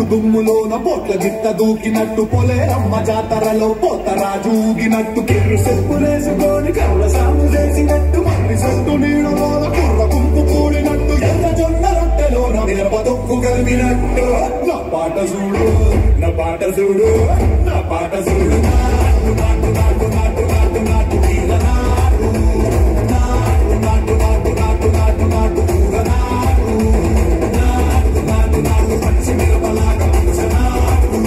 దుమ్ములోన పోట్ల గిట్ట దూకినట్టు పొలేరమ్మ జాతరలో పోతరాజు ఊగినట్టు కిర్రు సెప్పులేసుకొని కర్ర సాము చేసినట్టు మర్రి సొట్టు నీడలోన కుర్ర గుంపు కూడినట్టు ఎర్ర జొన్న రొట్టెలోన మిరప దొక్కు కలిపినట్టు నా పాట చూడు నా పాట చూడు నా పాట చూడు నాటు నాటు నాటు నాటు నాటు నాటు తీర నాటు నాటు నాటు నాటు నాటు నాటు నాటు కూర నాటు నాటు నాటు నాటు పచ్చి మిరపలాగా నాటు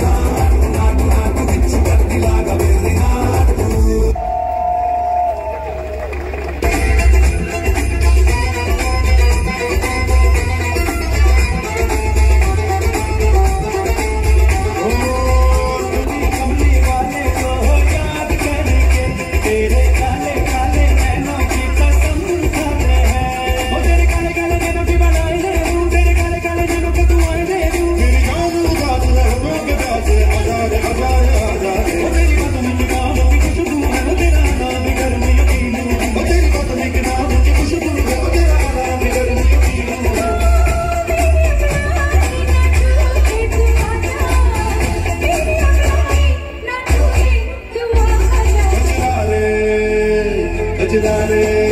నాటు నాటు నాటు పిచ్చి కత్తిలాగా వెళ్ళి నాటు Dale